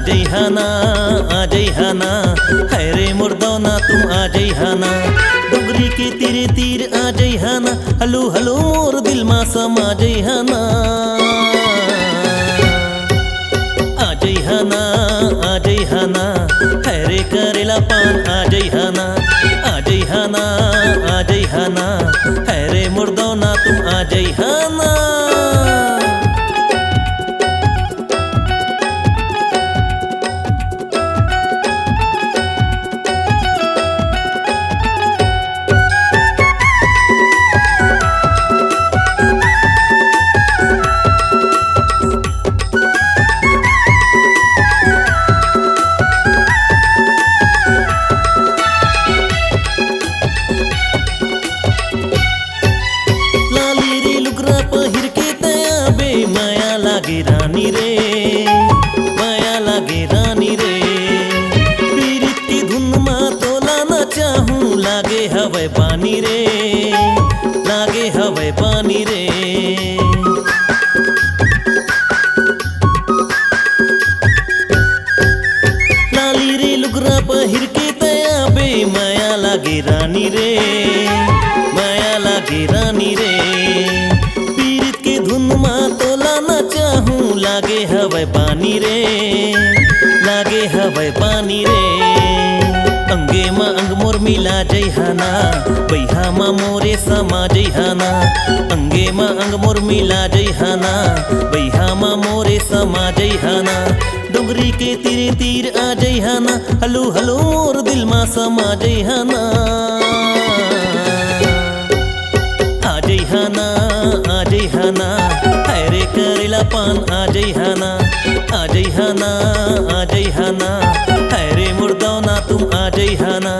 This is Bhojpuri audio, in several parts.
आ जइहाना है रे मुर्दौना तुम आ जइहाना डोगरी के तीरे तीर आ जइहाना हलू हलू मोर दिल मा समा जइहाना आ जइहाना है रे करेला पान आ जइहाना है रे मुर्दौना तुम आ जइहाना रानी रे माया लागे रानी रे पीरित की धुन मा तोला न चाहूं लागे हवे पानी रे लाली रे लुगरा पहिर के तया बे माया लागे रानी रे पीरित की धुन मा तोला न चाहूं लागे हवे पानी रे अंगे मा अंग मोर मिला जइहाना बैहा मा मोरे समा जइहाना अंगे मा अंग मोर मिला जइहाना बैहा मा मोरे समा जइहाना डोगरी के तीरे तीर आ जइहाना हलू हलू मोर दिल मा समा जइहाना आ जइहाना है रे करेला पान आ जइहाना है रे मुर्दौना तुम आ जइहाना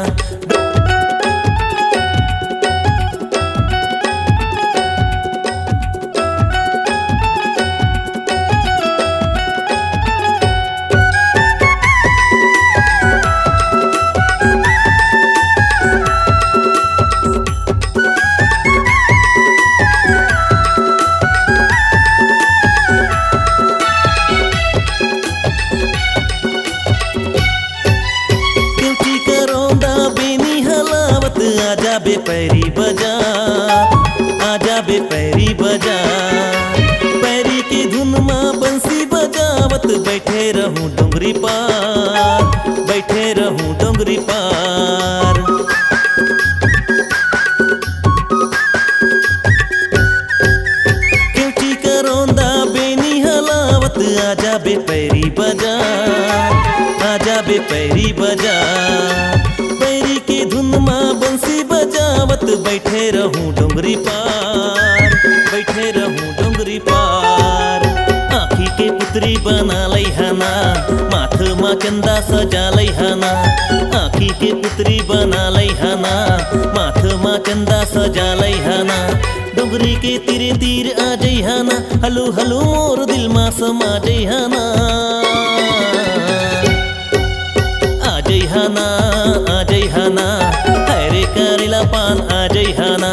आजा बे पैरी बजा पैरी की धुन माँ बंसी बजावत बैठे रहूं डोंगरी पार क्योंकि करौंदा बेनी हलावत आजा बे पैरी बजा पैरी की धुन माँ बंसी बजावत बैठे रहूं डोंगरी पार आँखी के पुतरी बना लइहाना माथ मा चंदा सजा लइहाना आँखी के पुतरी बना लइहाना माथ मा चंदा सजा लइहाना डोगरी के तीरे तीर आ जइहाना हलू हलू मोर दिल मा समा जइहाना आ जइहाना है रे करेला पान आ जइहाना